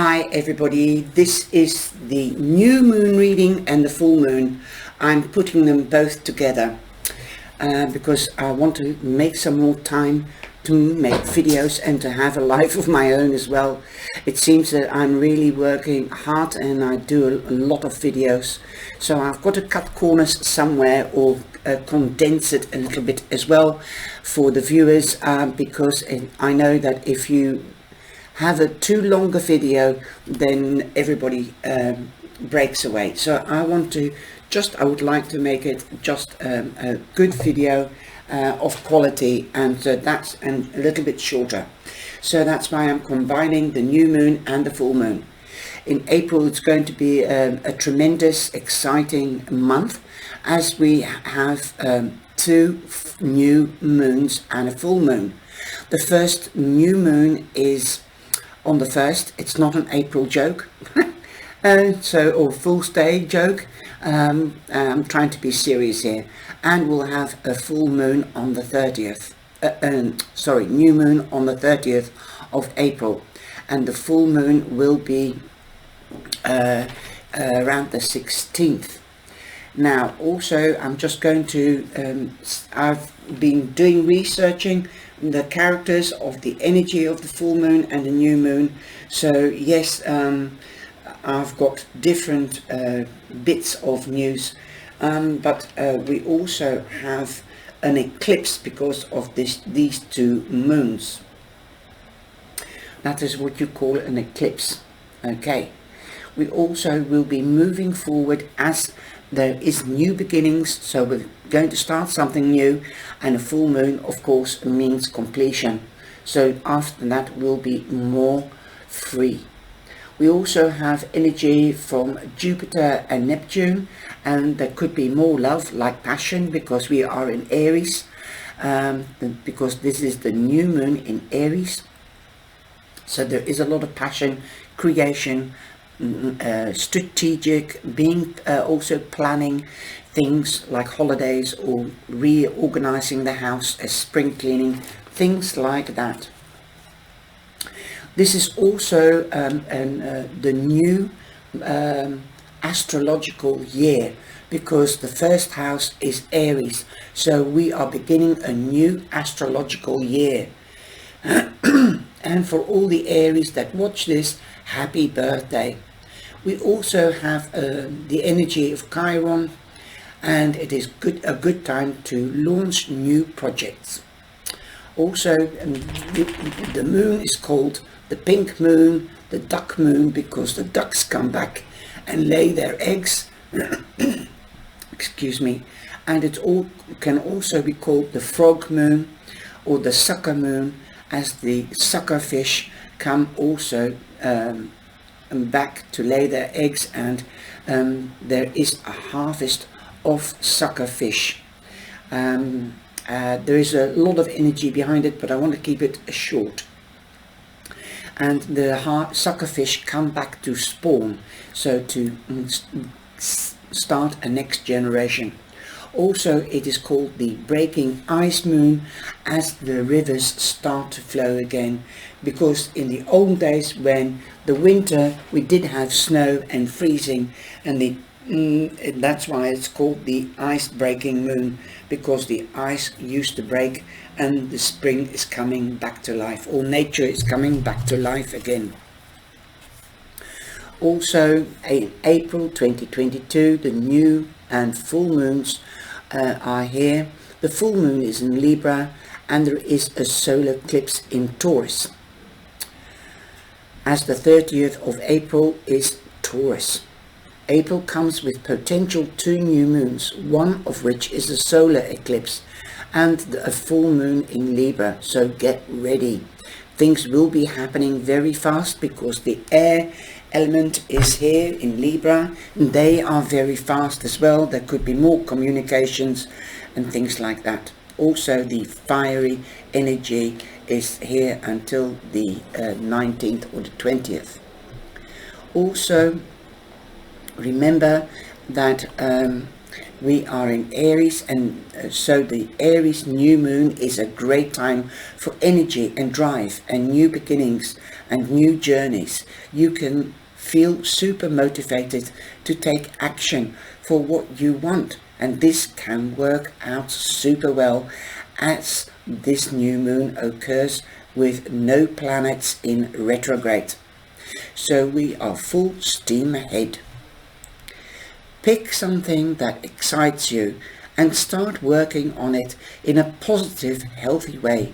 Hi everybody, this is the new moon reading and the full moon. I'm putting them both together because I want to make some more time to make videos and to have a life of my own as well. It seems that I'm really working hard and I do a lot of videos, so I've got to cut corners somewhere or condense it a little bit as well for the viewers, because I know that if you have a too long a video, then everybody breaks away. So I would like to make it just a good video of quality, and that's a little bit shorter. So that's why I'm combining the new moon and the full moon. In April it's going to be a tremendous exciting month, as we have two new moons and a full moon. The first new moon is on the 1st. It's not an April joke, or Fool's Day joke. I'm trying to be serious here. And we'll have a full moon on the 30th. New moon on the 30th of April, and the full moon will be around the 16th. Now, also, I'm just going to. I've been researching the characters of the energy of the full moon and the new moon. So yes, I've got different bits of news, but we also have an eclipse because of these two moons. That is what you call an eclipse. Okay, we also will be moving forward as there is new beginnings, so we're going to start something new, and a full moon of course means completion. So after that we'll be more free. We also have energy from Jupiter and Neptune, and there could be more love, like passion, because we are in Aries, because this is the new moon in Aries. So there is a lot of passion, creation, strategic, being also planning things like holidays or reorganizing the house, spring cleaning, things like that. This is also the new astrological year, because the first house is Aries, so we are beginning a new astrological year. And for all the Aries that watch this, happy birthday. We also have the energy of Chiron, and it is a good time to launch new projects. Also, the moon is called the pink moon, the duck moon, because the ducks come back and lay their eggs. Excuse me. And it can also be called the frog moon or the sucker moon, as the sucker fish come also back to lay their eggs, and there is a harvest of sucker fish. There is a lot of energy behind it, but I want to keep it short. And the sucker fish come back to spawn, so to start a next generation. Also, it is called the breaking ice moon, as the rivers start to flow again, because in the old days, when the winter, we did have snow and freezing, and that's why it's called the ice breaking moon, because the ice used to break and the spring is coming back to life, or nature is coming back to life again. Also, in April 2022, the new and full moons are here. The full moon is in Libra, and there is a solar eclipse in Taurus, as the 30th of April is Taurus. April comes with potential two new moons, one of which is a solar eclipse and a full moon in Libra, so get ready. Things will be happening very fast because the air element is here in Libra. They are very fast as well. There could be more communications and things like that. Also, the fiery energy is here until the 19th or the 20th. Also, remember that We are in Aries, and so the Aries new moon is a great time for energy and drive and new beginnings and new journeys. You can feel super motivated to take action for what you want, and this can work out super well as this new moon occurs with no planets in retrograde. So we are full steam ahead. Pick something that excites you and start working on it in a positive, healthy way.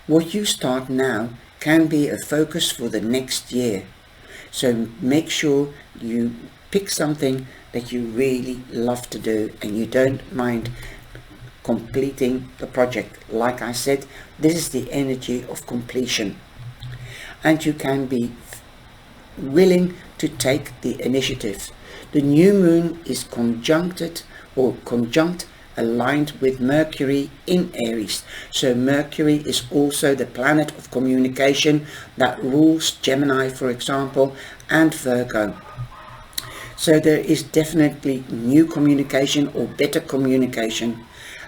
What you start now can be a focus for the next year. So make sure you pick something that you really love to do and you don't mind completing the project. Like I said, this is the energy of completion. And you can be willing to take the initiative. The new moon is conjunct aligned with Mercury in Aries. So Mercury is also the planet of communication that rules Gemini, for example, and Virgo. So there is definitely new communication or better communication,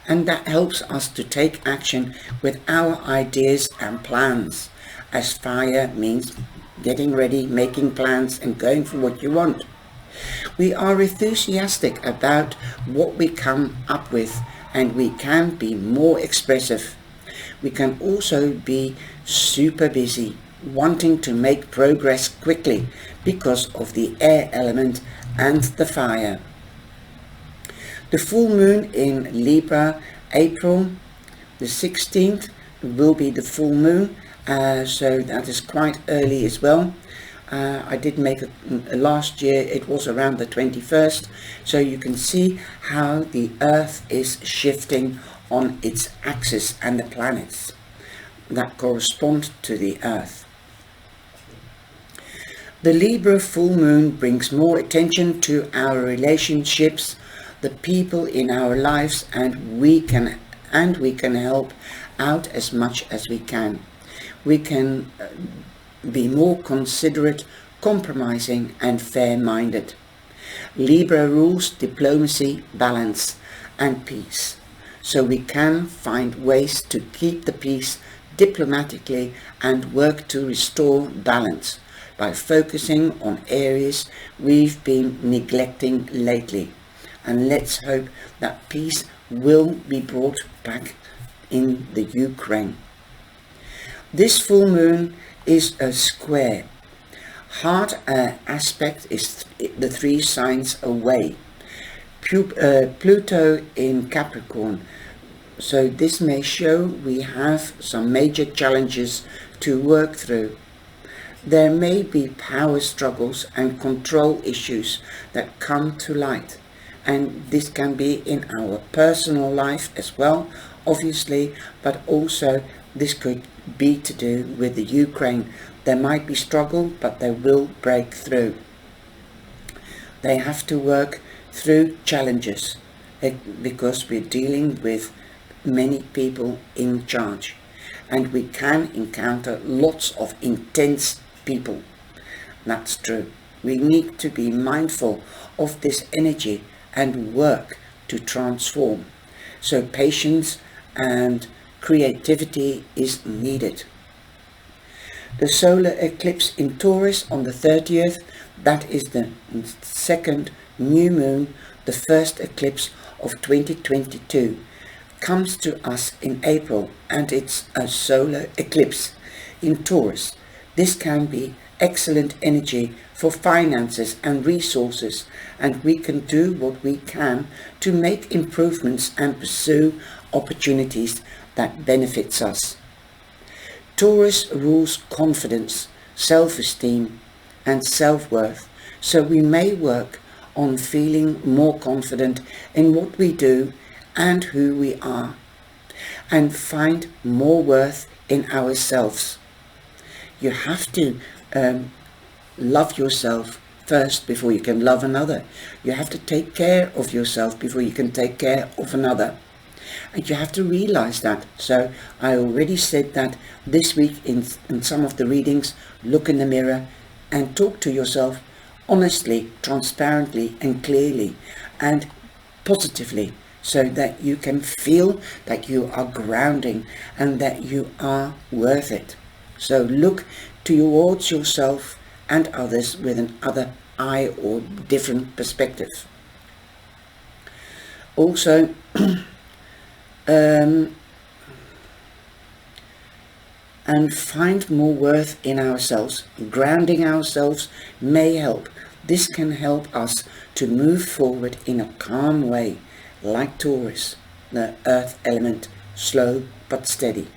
and that helps us to take action with our ideas and plans, as fire means getting ready, making plans and going for what you want. We are enthusiastic about what we come up with, and we can be more expressive. We can also be super busy, wanting to make progress quickly because of the air element and the fire. The full moon in Libra, April the 16th, will be the full moon, so that is quite early as well. I did make last year, it was around the 21st, so you can see how the Earth is shifting on its axis and the planets that correspond to the Earth. The Libra full moon brings more attention to our relationships, the people in our lives, and we can help out as much as we can. We can be more considerate, compromising and fair-minded. Libra rules diplomacy, balance and peace. So we can find ways to keep the peace diplomatically and work to restore balance by focusing on areas we've been neglecting lately. And let's hope that peace will be brought back in the Ukraine. This full moon is a square. Hard aspect is the 3 signs away. Pluto in Capricorn. So this may show we have some major challenges to work through. There may be power struggles and control issues that come to light. And this can be in our personal life as well, obviously, but also this could be to do with the Ukraine. There might be struggle, but they will break through. They have to work through challenges because we're dealing with many people in charge, and we can encounter lots of intense people. That's true. We need to be mindful of this energy and work to transform. So patience and creativity is needed. The solar eclipse in Taurus on the 30th, that is the second new moon, the first eclipse of 2022, comes to us in April, and it's a solar eclipse in Taurus. This can be excellent energy for finances and resources, and we can do what we can to make improvements and pursue opportunities that benefits us. Taurus rules confidence, self-esteem and self-worth, so we may work on feeling more confident in what we do and who we are, and find more worth in ourselves. You have to love yourself first before you can love another. You have to take care of yourself before you can take care of another. And you have to realize that. So I already said that this week in some of the readings. Look in the mirror and talk to yourself honestly, transparently and clearly, and positively, so that you can feel that you are grounding and that you are worth it. So look towards yourself and others with an other eye or different perspective. Also, and find more worth in ourselves. Grounding ourselves may help. This can help us to move forward in a calm way, like Taurus, the earth element, slow but steady.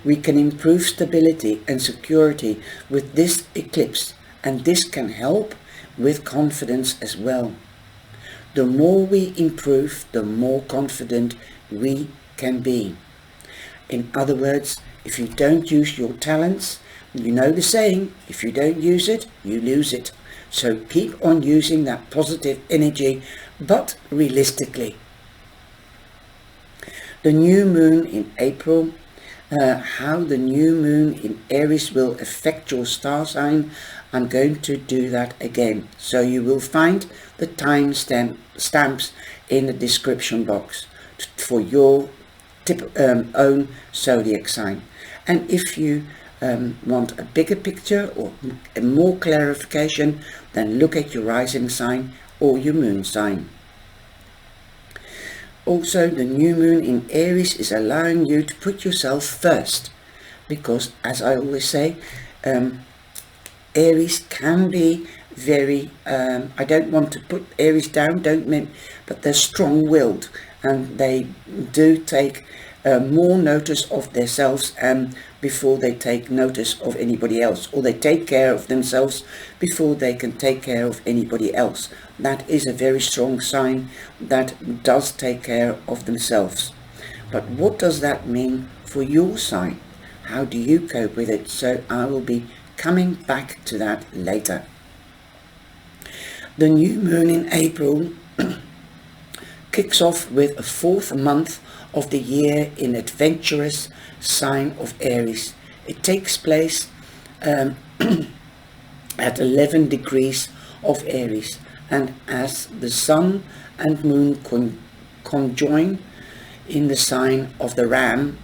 We can improve stability and security with this eclipse, and this can help with confidence as well. The more we improve, the more confident we can be. In other words, if you don't use your talents, you know the saying, if you don't use it, you lose it. So keep on using that positive energy, but realistically. The new moon in April, how the new moon in Aries will affect your star sign, I'm going to do that again. So you will find the time stamps in the description box for your own zodiac sign. And if you want a bigger picture or more clarification, then look at your rising sign or your moon sign. Also, the new moon in Aries is allowing you to put yourself first, because as I always say, Aries can be very, I don't want to put Aries down, but they're strong-willed, and they do take more notice of themselves before they take notice of anybody else, or they take care of themselves before they can take care of anybody else. That is a very strong sign that does take care of themselves. But what does that mean for your sign? How do you cope with it? So I will be coming back to that later. The new moon in April kicks off with a 4th month of the year in adventurous sign of Aries. It takes place at 11 degrees of Aries, and as the sun and moon conjoin in the sign of the Ram,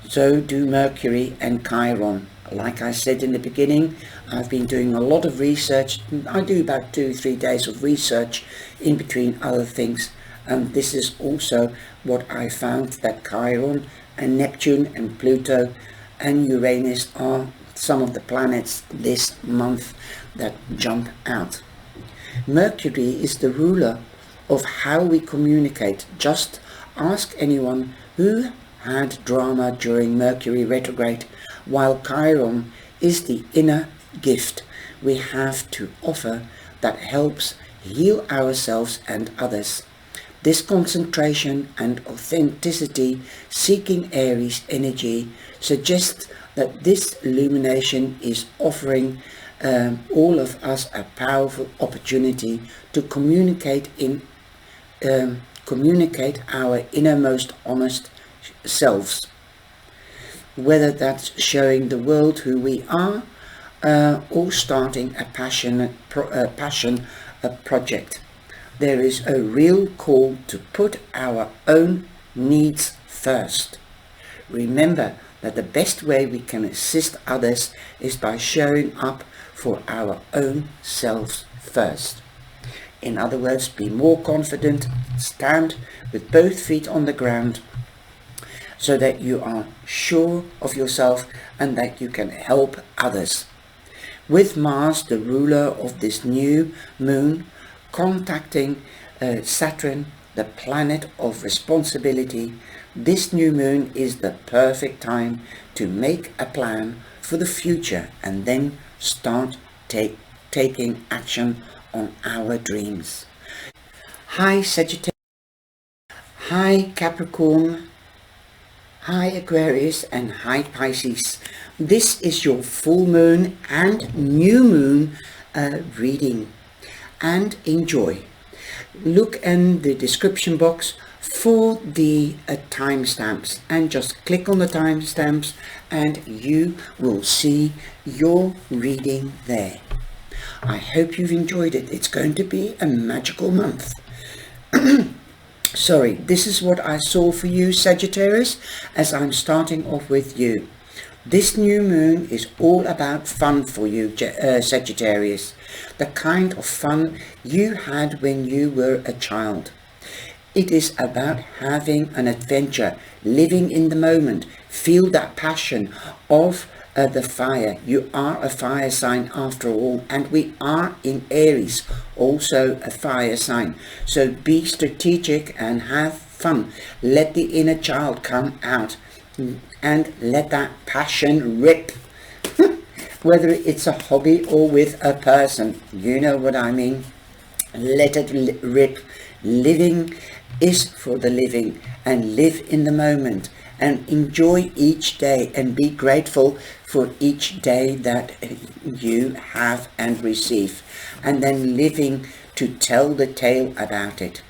so do Mercury and Chiron. Like I said in the beginning, I've been doing a lot of research. I do about 2-3 days of research in between other things, and this is also what I found, that Chiron and Neptune and Pluto and Uranus are some of the planets this month that jump out. Mercury is the ruler of how we communicate. Just ask anyone who had drama during Mercury retrograde, while Chiron is the inner gift we have to offer that helps heal ourselves and others. This concentration and authenticity seeking Aries energy suggests that this illumination is offering all of us a powerful opportunity to communicate our innermost honest selves, whether that's showing the world who we are or starting a passion project. There is a real call to put our own needs first. Remember that the best way we can assist others is by showing up for our own selves first. In other words, be more confident, stand with both feet on the ground so that you are sure of yourself and that you can help others. With Mars, the ruler of this new moon, contacting Saturn, the planet of responsibility, this new moon is the perfect time to make a plan for the future and then start taking action on our dreams. Hi Sagittarius, hi Capricorn, hi Aquarius, and hi Pisces. This is your full moon and new moon reading, and enjoy. Look in the description box for the timestamps and just click on the timestamps and you will see your reading there. I hope you've enjoyed it. It's going to be a magical month. Sorry, this is what I saw for you, Sagittarius, as I'm starting off with you. This new moon is all about fun for you, Sagittarius. The kind of fun you had when you were a child. It is about having an adventure, living in the moment, feel that passion of the fire. You are a fire sign after all, and we are in Aries, also a fire sign. So be strategic and have fun. Let the inner child come out and let that passion rip. Whether it's a hobby or with a person, you know what I mean. Let it rip. Living is for the living, and live in the moment and enjoy each day and be grateful for each day that you have and receive, and then living to tell the tale about it.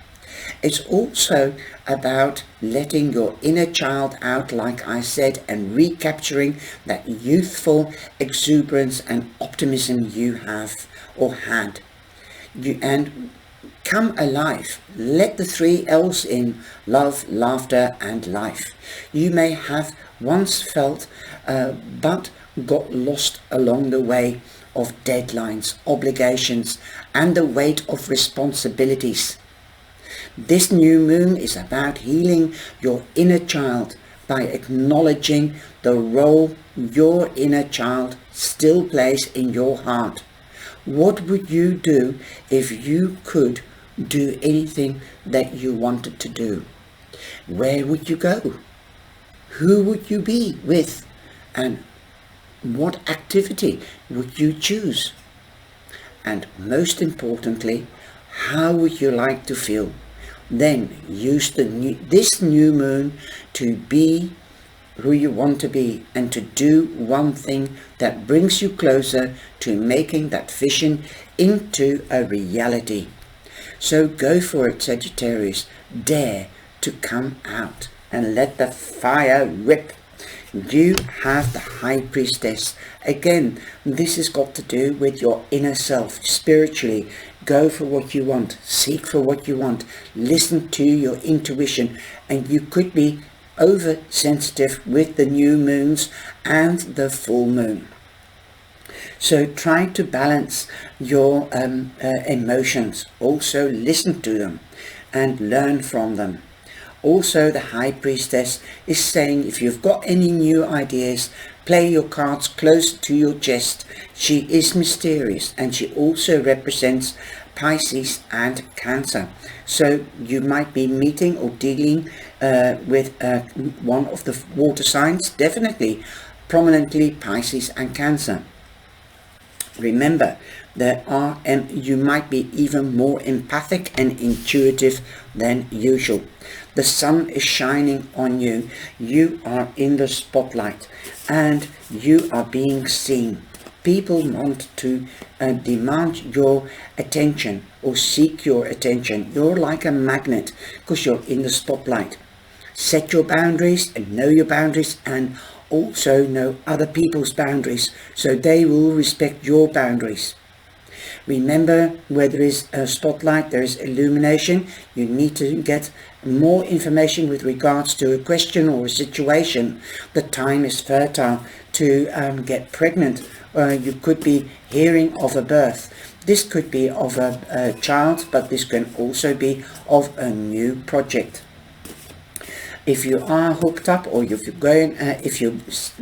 It's also about letting your inner child out, like I said, and recapturing that youthful exuberance and optimism you have or had. And come alive. Let the 3 L's in: love, laughter and life. You may have once felt but got lost along the way of deadlines, obligations and the weight of responsibilities. This new moon is about healing your inner child by acknowledging the role your inner child still plays in your heart. What would you do if you could do anything that you wanted to do? Where would you go? Who would you be with? And what activity would you choose? And most importantly, how would you like to feel? Then use this new moon to be who you want to be, and to do one thing that brings you closer to making that vision into a reality. So go for it, Sagittarius. Dare to come out and let the fire rip. You have the High Priestess. Again, this has got to do with your inner self, spiritually. Go for what you want. Seek for what you want. Listen to your intuition. And you could be oversensitive with the new moons and the full moon. So try to balance your emotions. Also listen to them and learn from them. Also, the High Priestess is saying, if you've got any new ideas, play your cards close to your chest. She is mysterious, and she also represents Pisces and Cancer. So you might be meeting or dealing with one of the water signs, definitely prominently Pisces and Cancer. Remember, you might be even more empathic and intuitive than usual. The sun is shining on you. You are in the spotlight and you are being seen. People want to demand your attention or seek your attention. You're like a magnet because you're in the spotlight. Set your boundaries and know your boundaries, and also know other people's boundaries, so they will respect your boundaries. Remember, where there is a spotlight, there is illumination. You need to get more information with regards to a question or a situation. The time is fertile to get pregnant. You could be hearing of a birth. This could be of a child, but this can also be of a new project. If you are hooked up, or if you're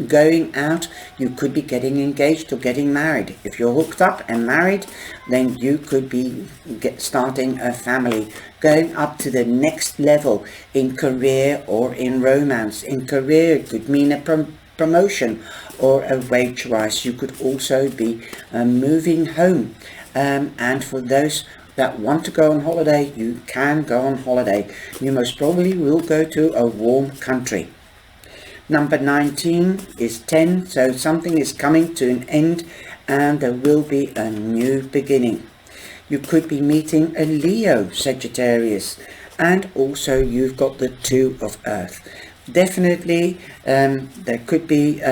going out, you could be getting engaged or getting married. If you're hooked up and married, then you could be starting a family, going up to the next level in career or in romance. In career, it could mean a promotion or a wage rise. You could also be moving home. And for those that want to go on holiday, you can go on holiday. You most probably will go to a warm country. Number 19 is 10, so something is coming to an end and there will be a new beginning. You could be meeting a Leo, Sagittarius, and also you've got the 2 of Earth. Definitely there could be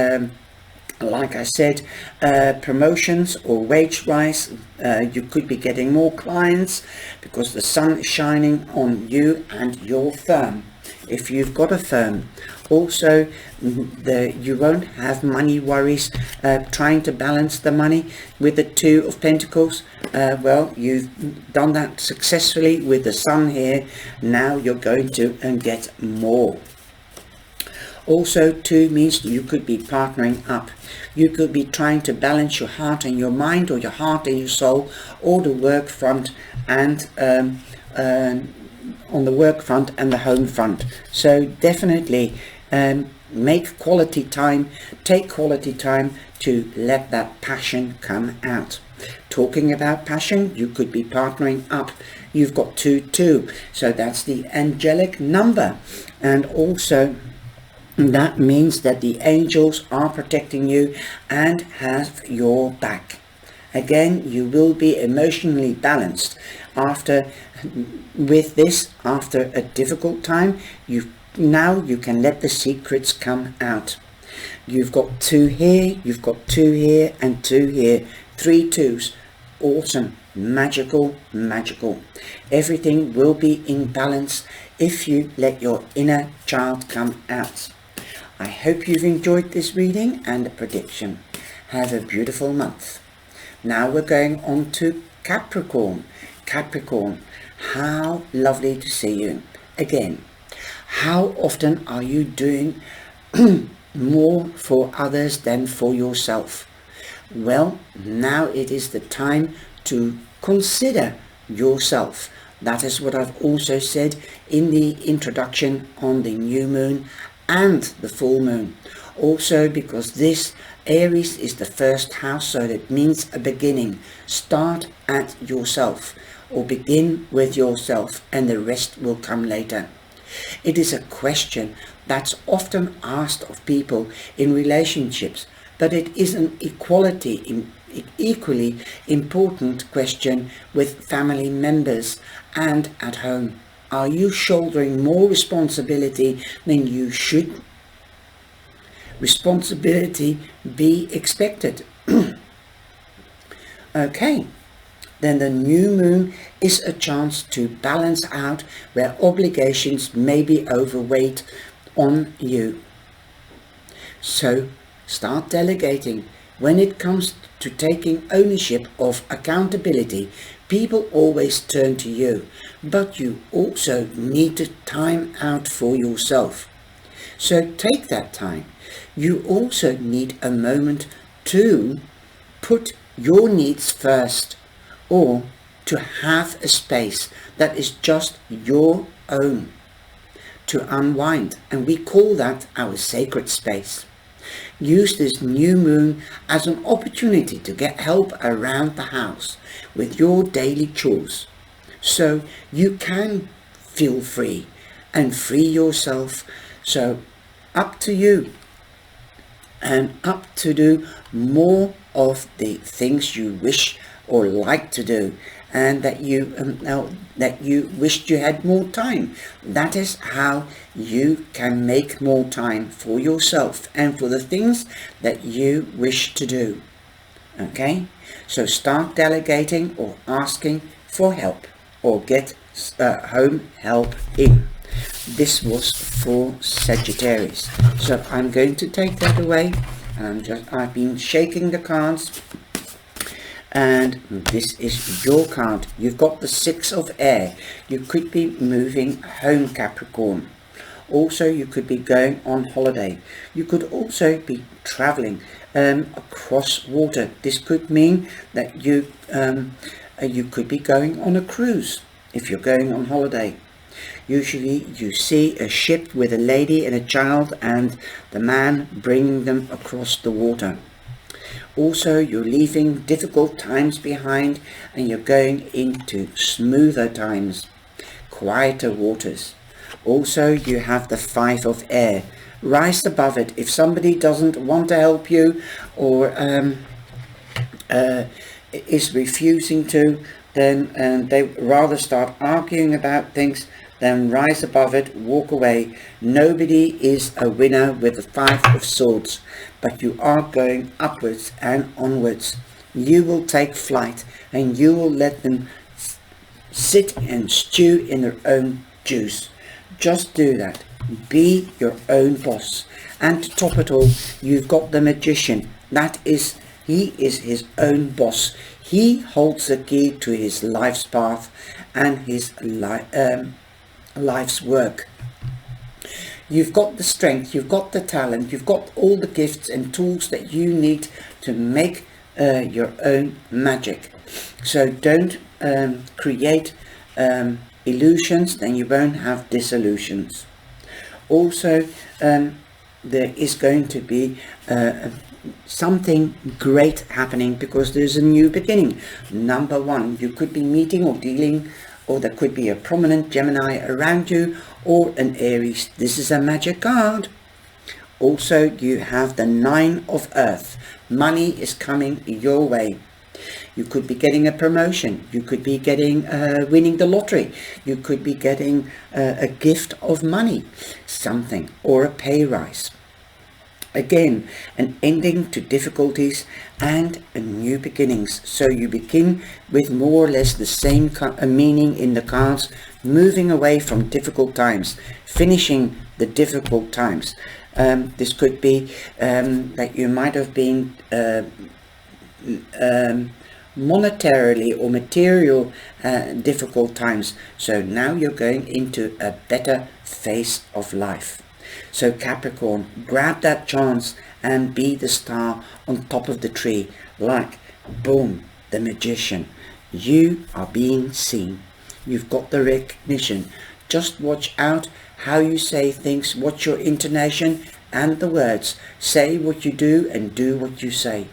Like I said, promotions or wage rise. You could be getting more clients because the sun is shining on you and your firm, if you've got a firm. Also, you won't have money worries trying to balance the money with the Two of Pentacles. Well, you've done that successfully with the sun here. Now you're going to get more. Also, 2 means you could be partnering up. You could be trying to balance your heart and your mind, or your heart and your soul, or the work front and on the work front and the home front. So definitely make quality time, take quality time to let that passion come out. Talking about passion, you could be partnering up. You've got 2, so that's the angelic number, and also that means that the angels are protecting you and have your back. Again, you will be emotionally balanced after a difficult time. Now you can let the secrets come out. You've got 2 here, you've got 2 here, and 2 here. 3 2s. Awesome. Magical. Everything will be in balance if you let your inner child come out. I hope you've enjoyed this reading and the prediction. Have a beautiful month. Now we're going on to Capricorn. Capricorn, how lovely to see you again. How often are you doing more for others than for yourself? Well, now it is the time to consider yourself. That is what I've also said in the introduction on the new moon and the full moon. Also, because this Aries is the first house, so that means a beginning. Start at yourself, or begin with yourself, and the rest will come later. It is a question that's often asked of people in relationships, but it is an equally important question with family members and at home. Are you shouldering more responsibility than you should? Responsibility be expected. Okay, then the new moon is a chance to balance out where obligations may be overweight on you. So start delegating. When it comes to taking ownership of accountability, people always turn to you, but you also need to time out for yourself. So take that time. You also need a moment to put your needs first, or to have a space that is just your own, to unwind, and we call that our sacred space. Use this new moon as an opportunity to get help around the house with your daily chores, so you can feel free and free yourself. So up to you, and up to do more of the things you wish or like to do, and that you wished you had more time. That is how you can make more time for yourself and for the things that you wish to do. Okay, so start delegating or asking for help, or get home help in. This was for Sagittarius. So I'm going to take that away, and I've been shaking the cards, and this is your card. You've got the 6 of air. You could be moving home, Capricorn. Also, you could be going on holiday. You could also be traveling across water. This could mean that you could be going on a cruise if you're going on holiday. Usually you see a ship with a lady and a child, and the man bringing them across the water. Also, you're leaving difficult times behind, and you're going into smoother times, quieter waters. Also, you have the 5 of air. Rise above it. If somebody doesn't want to help you, or is refusing to, then they rather start arguing about things, then rise above it, walk away. Nobody is a winner with the 5 of swords. but you are going upwards and onwards. You will take flight, and you will let them sit and stew in their own juice. Just do that. Be your own boss. And to top it all, you've got the magician. He is his own boss. He holds the key to his life's path and his life's work. You've got the strength, you've got the talent, you've got all the gifts and tools that you need to make your own magic. So don't create illusions, then you won't have disillusions. Also, there is going to be something great happening, because there's a new beginning. Number one, you could be meeting or dealing, or there could be a prominent Gemini around you, or an Aries. This is a magic card. Also, you have the 9 of Earth. Money is coming your way. You could be getting a promotion. You could be getting winning the lottery. You could be getting a gift of money, something, or a pay rise. Again, an ending to difficulties and a new beginnings. So you begin with more or less the same meaning in the cards, moving away from difficult times, finishing the difficult times. This could be that you might have been monetarily or material difficult times. So now you're going into a better phase of life. So Capricorn, grab that chance and be the star on top of the tree, like, boom, the magician. You are being seen. You've got the recognition. Just watch out how you say things, watch your intonation and the words. Say what you do and do what you say.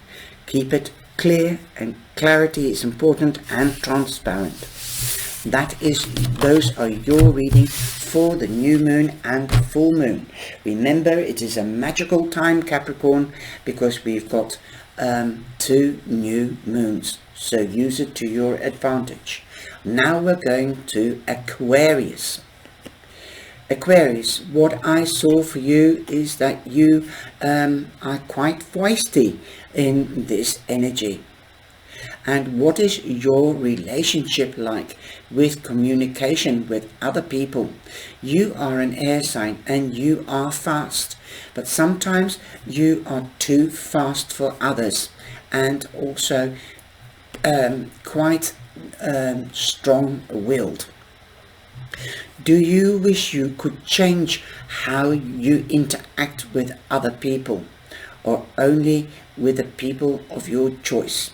Keep it clear, and clarity is important, and transparent. Those are your readings for the new moon and full moon. Remember, it is a magical time, Capricorn, because we've got 2 new moons, so use it to your advantage. Now we're going to Aquarius. Aquarius, what I saw for you is that you are quite feisty in this energy. And what is your relationship like with communication with other people? You are an air sign and you are fast, but sometimes you are too fast for others, and also quite strong-willed. Do you wish you could change how you interact with other people, or only with the people of your choice?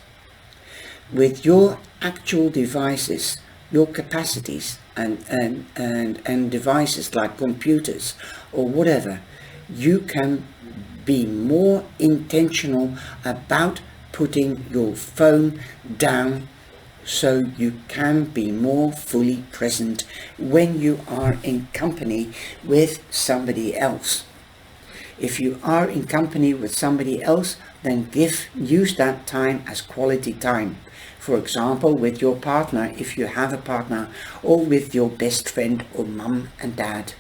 With your actual devices, your capacities and devices like computers or whatever, you can be more intentional about putting your phone down, so you can be more fully present when you are in company with somebody else. If you are in company with somebody else, then use that time as quality time. For example, with your partner, if you have a partner, or with your best friend or mum and dad.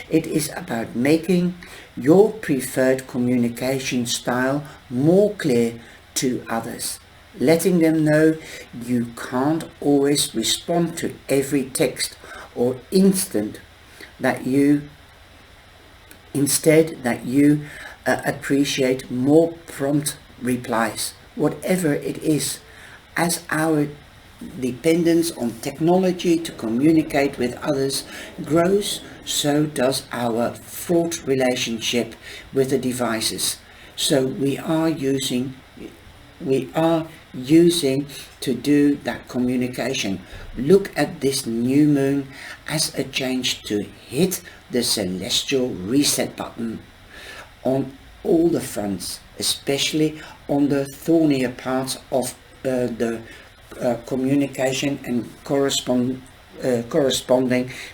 It is about making your preferred communication style more clear to others, letting them know you can't always respond to every text or instant, that you appreciate more prompt replies, whatever it is. As our dependence on technology to communicate with others grows, so does our fraught relationship with the devices. So we are using to do that communication. Look at this new moon as a change to hit the celestial reset button on all the fronts, especially on the thornier parts of the communication and corresponding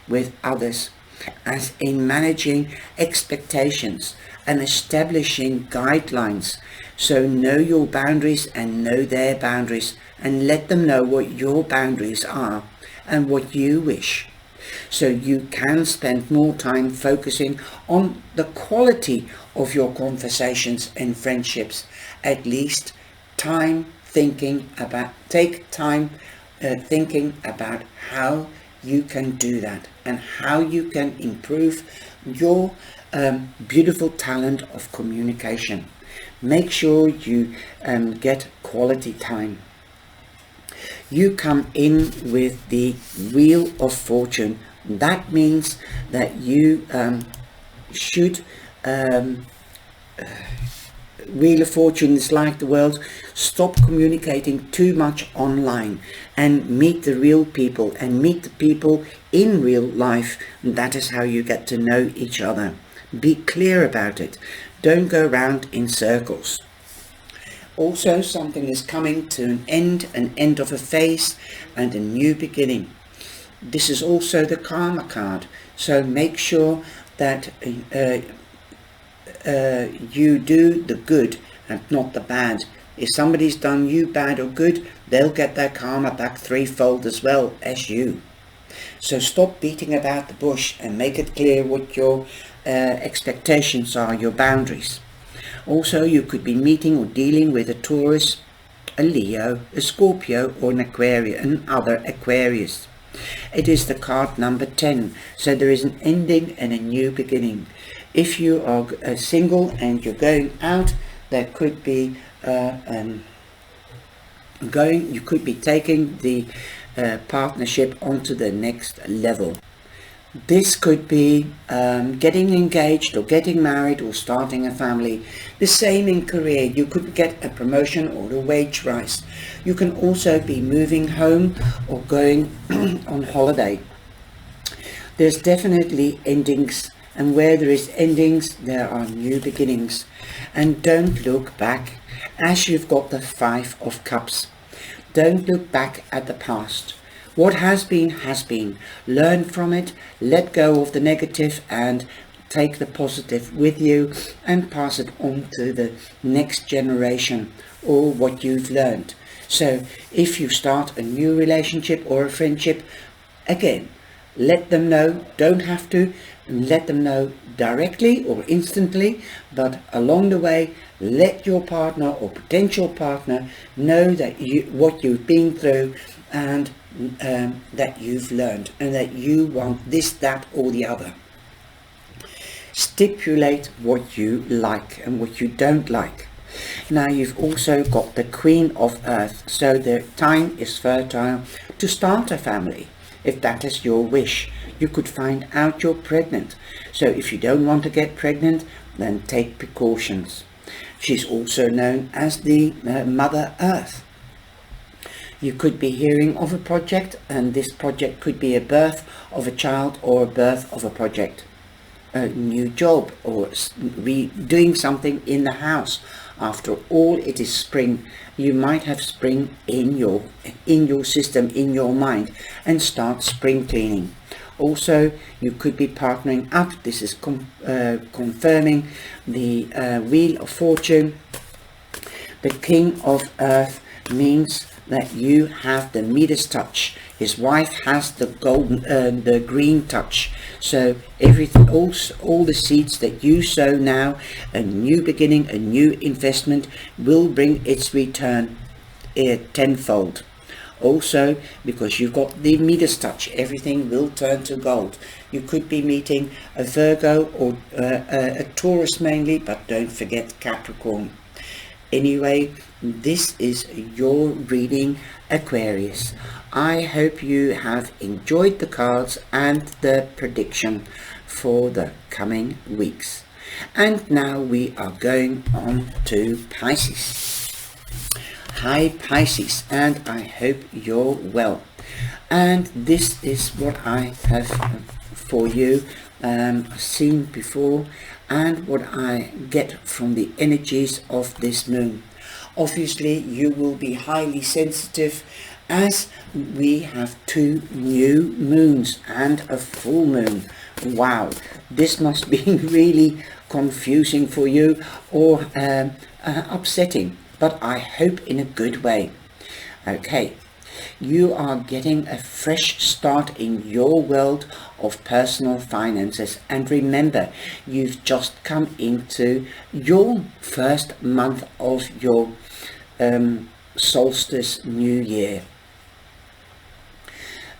with others, as in managing expectations and establishing guidelines. So know your boundaries and know their boundaries, and let them know what your boundaries are and what you wish. So you can spend more time focusing on the quality of your conversations and friendships. At least take time thinking about how you can do that and how you can improve your beautiful talent of communication. Make sure you get quality time. You come in with the Wheel of Fortune. That means that you should Wheel of Fortune is like the world. Stop communicating too much online and meet the real people and meet the people in real life. That is how you get to know each other. Be clear about it. Don't go around in circles. Also, something is coming to an end of a phase and a new beginning. This is also the Karma card. So make sure that you do the good and not the bad. If somebody's done you bad or good, they'll get their karma back threefold as well as you. So stop beating about the bush and make it clear what your expectations are, your boundaries. Also, you could be meeting or dealing with a Taurus, a Leo, a Scorpio or an Aquarius, another Aquarius. It is the card number 10, so there is an ending and a new beginning. If you are single and you're going out, there could be you could be taking the partnership onto the next level. This could be getting engaged or getting married or starting a family. The same in career. You could get a promotion or a wage rise. You can also be moving home or going on holiday. There's definitely endings, and where there is endings, there are new beginnings. And don't look back, as you've got the 5 of Cups. Don't look back at the past. What has been has been. Learn from it, let go of the negative and take the positive with you and pass it on to the next generation, or what you've learned. So if you start a new relationship or a friendship, again, let them know. Don't have to let them know directly or instantly, but along the way, let your partner or potential partner know that what you've been through and that you've learned and that you want this, that or the other. Stipulate what you like and what you don't like. Now you've also got the Queen of Earth, so the time is fertile to start a family. If that is your wish, you could find out you're pregnant. So if you don't want to get pregnant, then take precautions. She's also known as the Mother Earth. You could be hearing of a project, and this project could be a birth of a child or a birth of a project, a new job, or doing something in the house. After all, it is spring. You might have spring in your system, in your mind, and start spring cleaning. Also, you could be partnering up. This is confirming the Wheel of Fortune. The King of Earth means that you have the Midas touch. His wife has the the green touch. So everything, all the seeds that you sow now, a new beginning, a new investment, will bring its return tenfold. Also, because you've got the Midas touch, everything will turn to gold. You could be meeting a Virgo or a Taurus mainly, but don't forget Capricorn. Anyway, this is your reading, Aquarius. I hope you have enjoyed the cards and the prediction for the coming weeks. And now we are going on to Pisces. Hi Pisces, and I hope you're well. And this is what I have for you seen before, and what I get from the energies of this moon. Obviously you will be highly sensitive, as we have 2 new moons and a full moon. Wow, this must be really confusing for you, or upsetting, but I hope in a good way. Okay, You are getting a fresh start in your world of personal finances. And remember, you've just come into your first month of your solstice new year.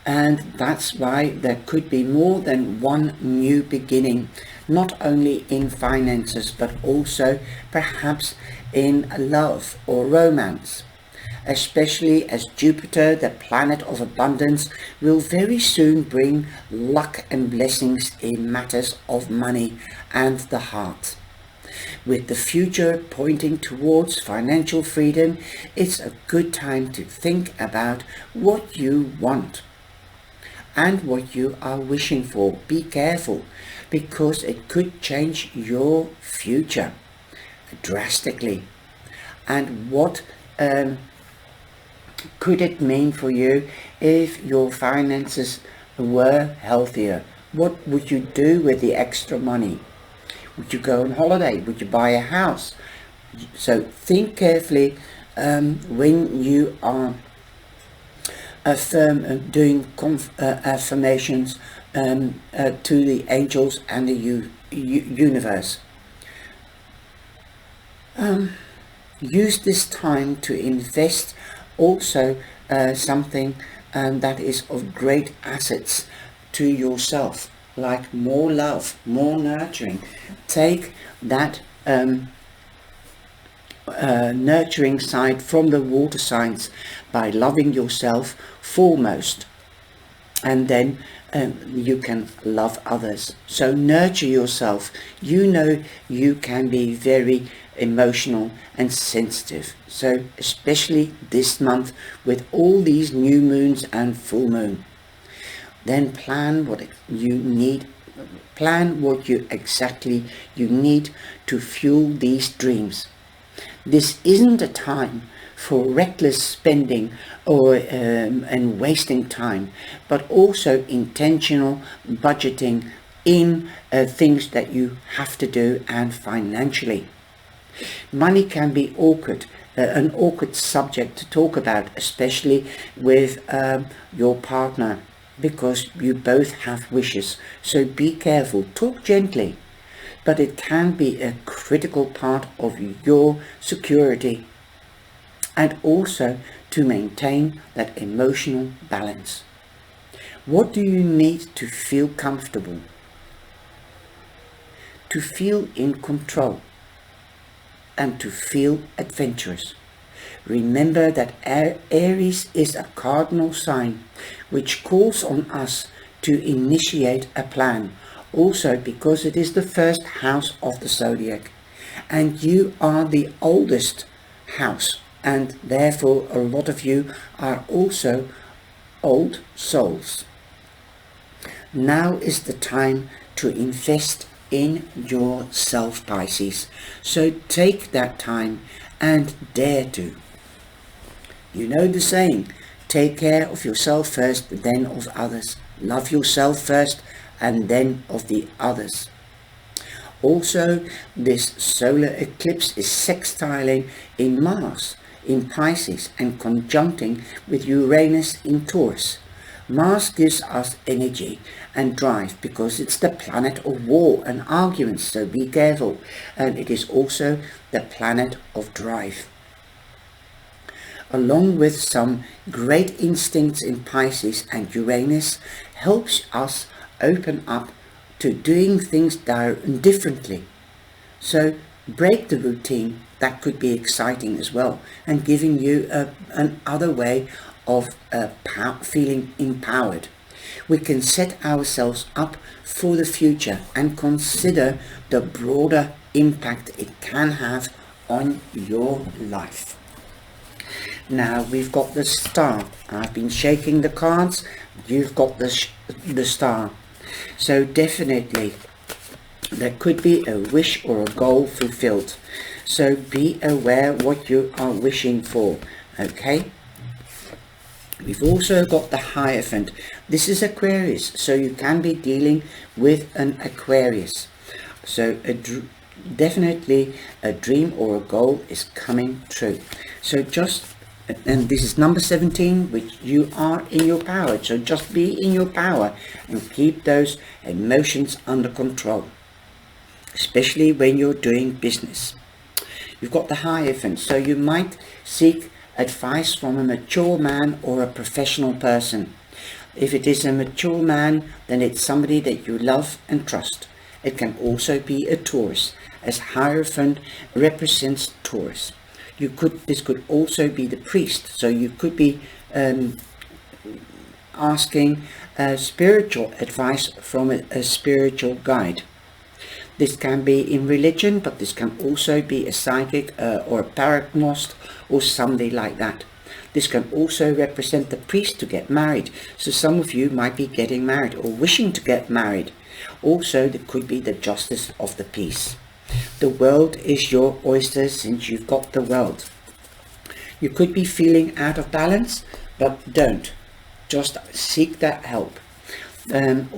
And that's why there could be more than one new beginning, not only in finances, but also perhaps in love or romance. Especially as Jupiter, the planet of abundance, will very soon bring luck and blessings in matters of money and the heart. With the future pointing towards financial freedom, it's a good time to think about what you want and what you are wishing for. Be careful, because it could change your future drastically. And what could it mean for you if your finances were healthier? What would you do with the extra money? Would you go on holiday? Would you buy a house? So think carefully when you are doing affirmations to the angels and the universe. Use this time to invest also something that is of great assets to yourself, like more love, more nurturing. Take that nurturing side from the water signs by loving yourself foremost, and then you can love others. So nurture yourself. You know you can be very emotional and sensitive, so especially this month with all these new moons and full moon. Then plan what you need. Plan what you exactly you need to fuel these dreams. This isn't a time for reckless spending or and wasting time, but also intentional budgeting in things that you have to do, and financially. Money can be an awkward subject to talk about, especially with your partner, because you both have wishes. So be careful, talk gently, but it can be a critical part of your security, and also to maintain that emotional balance. What do you need to feel comfortable? To feel in control and to feel adventurous. Remember that Aries is a cardinal sign which calls on us to initiate a plan, also because it is the first house of the zodiac, and you are the oldest house, and therefore a lot of you are also old souls. Now is the time to invest in yourself, Pisces. So take that time and dare to. You know the saying, take care of yourself first, then of others. Love yourself first and then of the others. Also, this solar eclipse is sextiling in Mars in Pisces and conjuncting with Uranus in Taurus. Mars gives us energy and drive because it's the planet of war and arguments, so be careful. And it is also the planet of drive. Along with some great instincts in Pisces, and Uranus helps us open up to doing things differently. So break the routine. That could be exciting as well, and giving you another way of feeling empowered. We can set ourselves up for the future and consider the broader impact it can have on your life. Now we've got the star. I've been shaking the cards. You've got the star. So definitely there could be a wish or a goal fulfilled. So be aware what you are wishing for. Okay. We've also got the Hierophant. This is Aquarius, so you can be dealing with an Aquarius. So definitely a dream or a goal is coming true. So just And this is number 17, which you are in your power. So just be in your power and keep those emotions under control, especially when you're doing business. You've got the Hierophant, so you might seek advice from a mature man or a professional person. If it is a mature man, then it's somebody that you love and trust. It can also be a Taurus, as Hierophant represents Taurus. This could also be the priest, so you could be asking spiritual advice from a spiritual guide. This can be in religion, but this can also be a psychic or a paragnost or somebody like that. This can also represent the priest to get married, so some of you might be getting married or wishing to get married. Also, there could be the justice of the peace. The world is your oyster since you've got the world. You could be feeling out of balance, but don't. Just seek that help.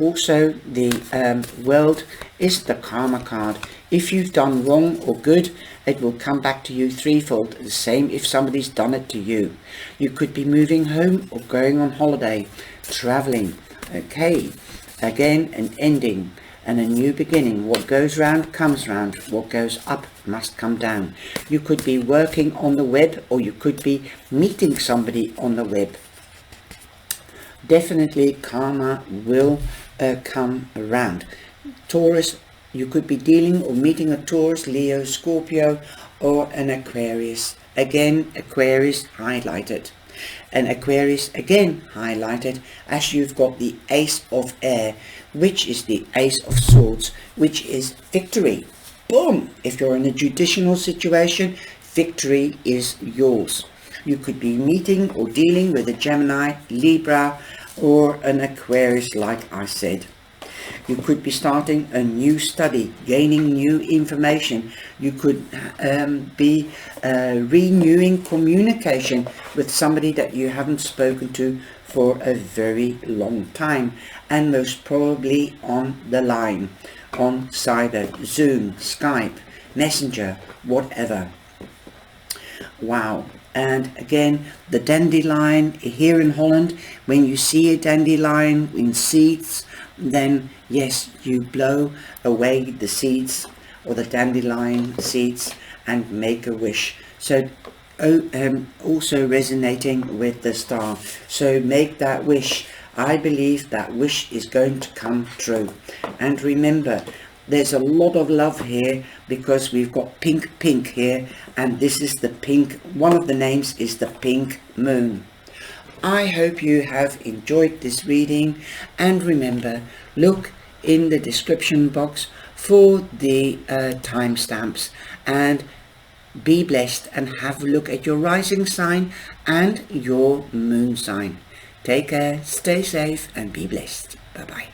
Also, the world is the karma card. If you've done wrong or good, it will come back to you threefold. The same if somebody's done it to you. You could be moving home or going on holiday, traveling. Okay, again, an ending and a new beginning. What goes round comes round. What goes up must come down. You could be working on the web, or you could be meeting somebody on the web. Definitely karma will come around. Taurus, you could be dealing or meeting a Taurus, Leo, Scorpio, or an Aquarius. Again, Aquarius highlighted. And Aquarius again highlighted, as you've got the Ace of Air, which is the Ace of Swords, which is victory. Boom! If you're in a judicial situation, victory is yours. You could be meeting or dealing with a Gemini, Libra, or an Aquarius, like I said. You could be starting a new study, gaining new information. You could be renewing communication with somebody that you haven't spoken to for a very long time, and most probably on the line, on either Zoom, Skype, Messenger, whatever. Wow. And again, the dandelion here in Holland, when you see a dandelion in seeds, then yes, you blow away the seeds or the dandelion seeds and make a wish. So also resonating with the star. So make that wish. I believe that wish is going to come true. And remember, there's a lot of love here because we've got pink here, and this is the pink. One of the names is the pink moon. I hope you have enjoyed this reading, and remember, look in the description box for the timestamps, and be blessed and have a look at your rising sign and your moon sign. Take care, stay safe, and be blessed. Bye bye.